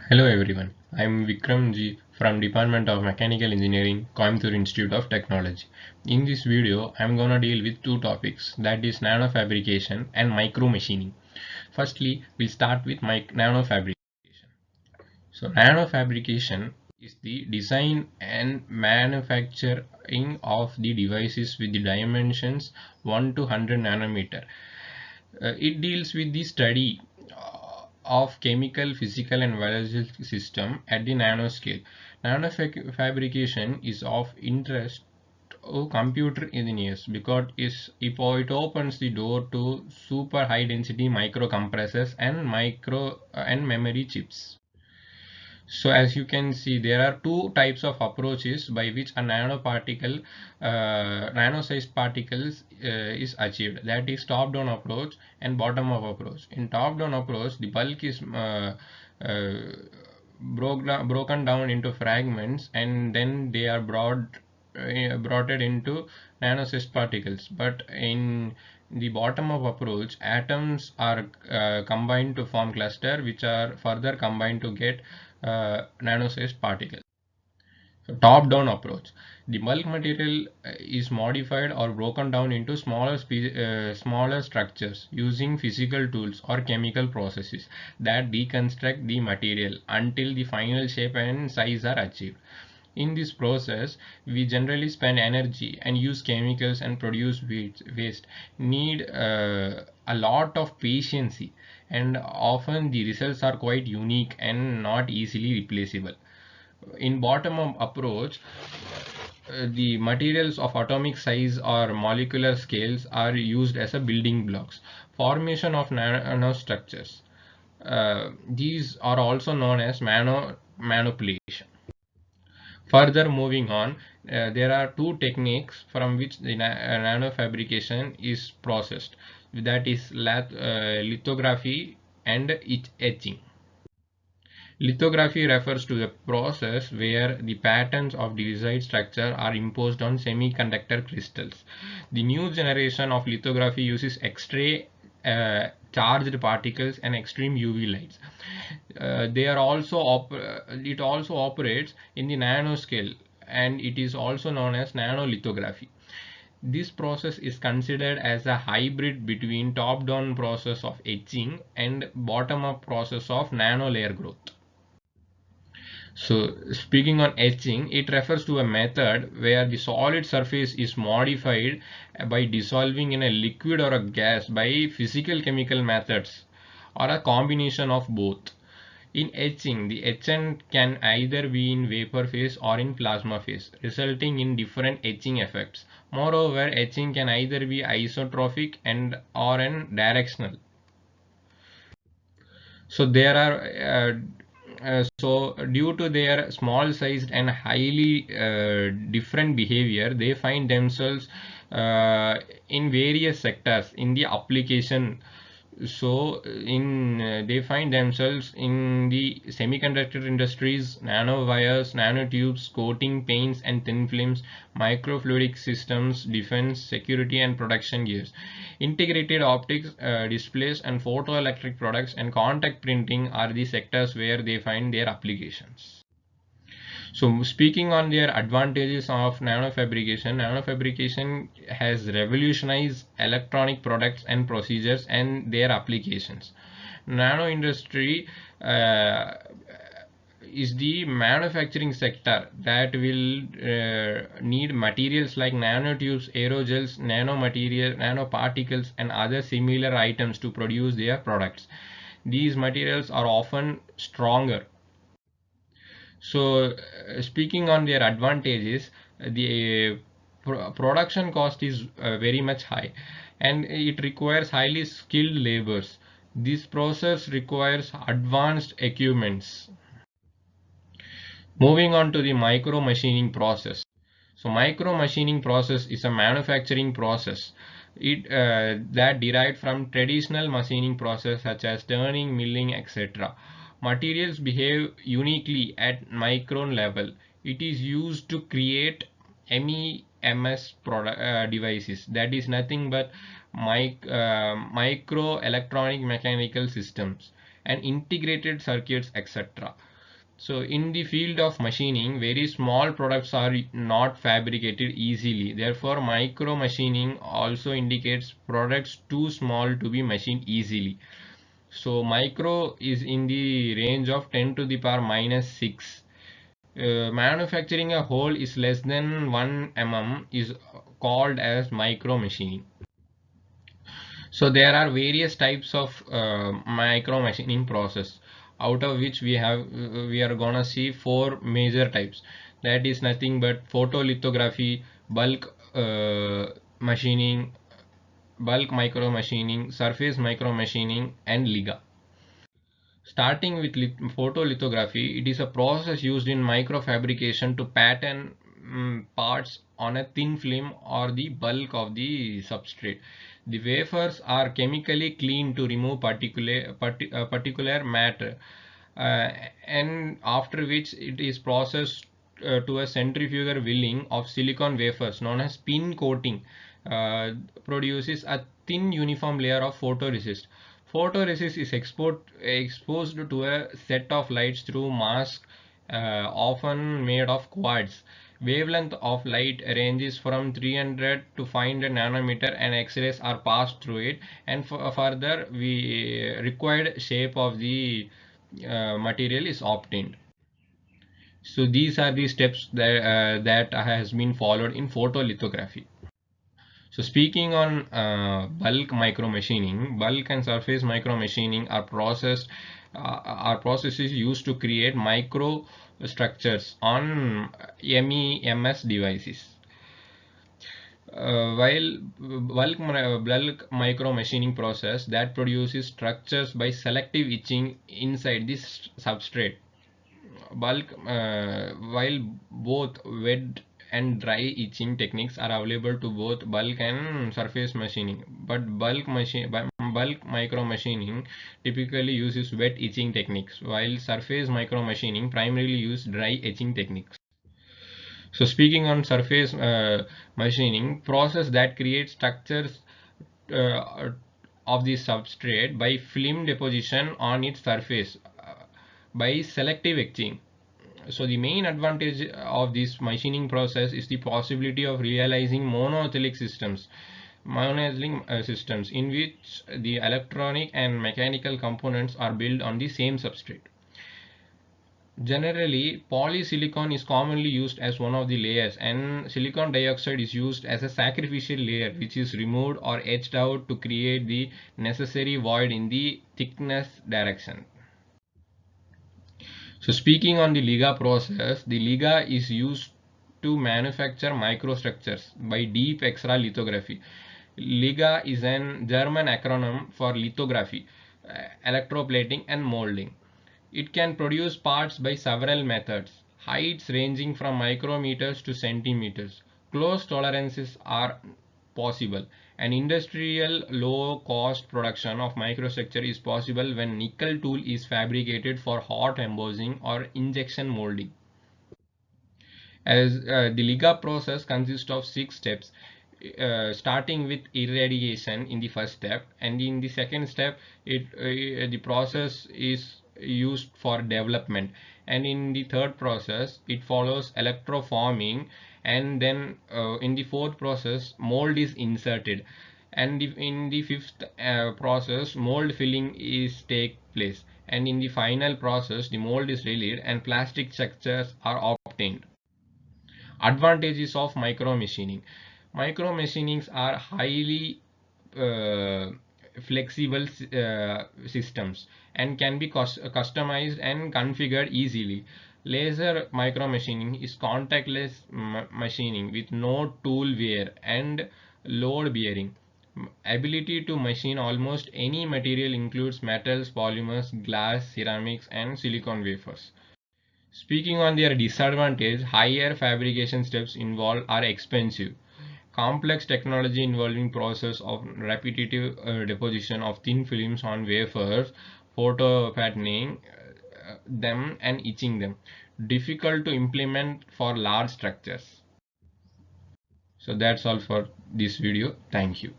Hello everyone, I am Vikram G from Department of Mechanical Engineering, Coimbatore Institute of Technology. In this video, I am gonna deal with two topics, that is nanofabrication and micro machining. Firstly, we'll start with nanofabrication. So nanofabrication is the design and manufacturing of the devices with the dimensions 1 to 100 nanometer. It deals with the study of chemical, physical and biological system at the nanoscale. Nanofabrication is of interest to computer engineers because it opens the door to super high density microcompressors and micro and memory chips. So as you can see, there are two types of approaches by which a nano-sized particles is achieved. That is top-down approach and bottom-up approach. In top-down approach, the bulk is uh, broken down into fragments, and then they are brought it into nano-sized particles. But in the bottom-up approach, atoms are combined to form cluster, which are further combined to get nano-sized particles. So top-down approach. The bulk material is modified or broken down into smaller structures using physical tools or chemical processes that deconstruct the material until the final shape and size are achieved. In this process, we generally spend energy and use chemicals and produce waste. Need a lot of patience, and often the results are quite unique and not easily replaceable. In bottom-up approach, the materials of atomic size or molecular scales are used as a building blocks. Formation of nanostructures. These are also known as manipulation. Further moving on, there are two techniques from which the nanofabrication is processed. That is lithography and etching. Lithography refers to the process where the patterns of the desired structure are imposed on semiconductor crystals. The new generation of lithography uses X-ray charged particles and extreme UV lights. They are also it also operates in the nanoscale, and it is also known as nanolithography. This process is considered as a hybrid between top-down process of etching and bottom-up process of nanolayer growth. So speaking on etching, it refers to a method where the solid surface is modified by dissolving in a liquid or a gas by physical chemical methods or a combination of both. In etching, the etchant can either be in vapor phase or in plasma phase, resulting in different etching effects. Moreover, etching can either be isotropic and or an directional. So there are so due to their small sized and highly different behavior, they find themselves in various sectors in the application. So they find themselves in the semiconductor industries, nanowires, nanotubes, coating paints and thin films, microfluidic systems, defense, security and production gears. Integrated optics, displays and photoelectric products and contact printing are the sectors where they find their applications. So speaking on their advantages of nanofabrication has revolutionized electronic products and procedures and their applications. Nano industry is the manufacturing sector that will need materials like nanotubes, aerogels, nanomaterial, nanoparticles and other similar items to produce their products. These materials are often stronger. So speaking on their advantages, the production cost is very much high, and it requires highly skilled laborers. This process requires advanced equipments. Moving on to the micro machining process. So micro machining process is a manufacturing process that derived from traditional machining process such as turning, milling, etc. Materials behave uniquely at micron level. It is used to create MEMS devices, that is nothing but micro electronic mechanical systems and integrated circuits, etc. So in the field of machining, very small products are not fabricated easily. Therefore, micro machining also indicates products too small to be machined easily. So micro is in the range of 10 to the power minus 6. Manufacturing a hole is less than 1 mm is called as micro machining. So there are various types of micro machining process, out of which we are gonna see four major types. That is nothing but photolithography, bulk machining, bulk micro machining, surface micro machining, and Liga. Starting with photolithography, it is a process used in microfabrication to pattern parts on a thin film or the bulk of the substrate. The wafers are chemically cleaned to remove particular matter, and after which it is processed to a centrifugal milling of silicon wafers known as spin coating, produces a thin uniform layer of photoresist. Photoresist is exposed to a set of lights through mask, often made of quartz. Wavelength of light ranges from 300 to 500 nanometer, and X-rays are passed through it, and further we required shape of the material is obtained. So these are the steps that has been followed in photolithography. So speaking on bulk micro machining, bulk and surface micro machining are processes used to create micro structures on MEMS devices. While bulk micro machining process that produces structures by selective etching inside this substrate. While both wet and dry etching techniques are available to both bulk and surface machining, but bulk micro machining typically uses wet etching techniques, while surface micro machining primarily use dry etching techniques. So speaking on surface machining, process that creates structures uh, of the substrate by film deposition on its surface by selective etching. So the main advantage of this machining process is the possibility of realizing monolithic systems in which the electronic and mechanical components are built on the same substrate. Generally, polysilicon is commonly used as one of the layers, and silicon dioxide is used as a sacrificial layer, which is removed or etched out to create the necessary void in the thickness direction. So speaking on the Liga process, the Liga is used to manufacture microstructures by deep X-ray lithography. Liga is an German acronym for lithography, electroplating, and molding. It can produce parts by several methods, heights ranging from micrometers to centimeters. Close tolerances are possible. An industrial low-cost production of microstructure is possible when nickel tool is fabricated for hot embossing or injection molding. As the Liga process consists of 6 steps, starting with irradiation in the first step, and in the second step the process is used for development, and in the third process it follows electroforming, and then in the fourth process mold is inserted, and in the fifth process mold filling is take place, and in the final process the mold is released and plastic structures are obtained. Advantages of micro machining. Micro machinings are highly uh, flexible systems and can be customized and configured easily. Laser micro machining is contactless machining with no tool wear and load bearing. Ability to machine almost any material includes metals, polymers, glass, ceramics, and silicon wafers. Speaking on their disadvantage, higher fabrication steps involved are expensive. Complex technology involving process of repetitive deposition of thin films on wafers, photo patterning them and etching them. Difficult to implement for large structures. So that's all for this video. Thank you.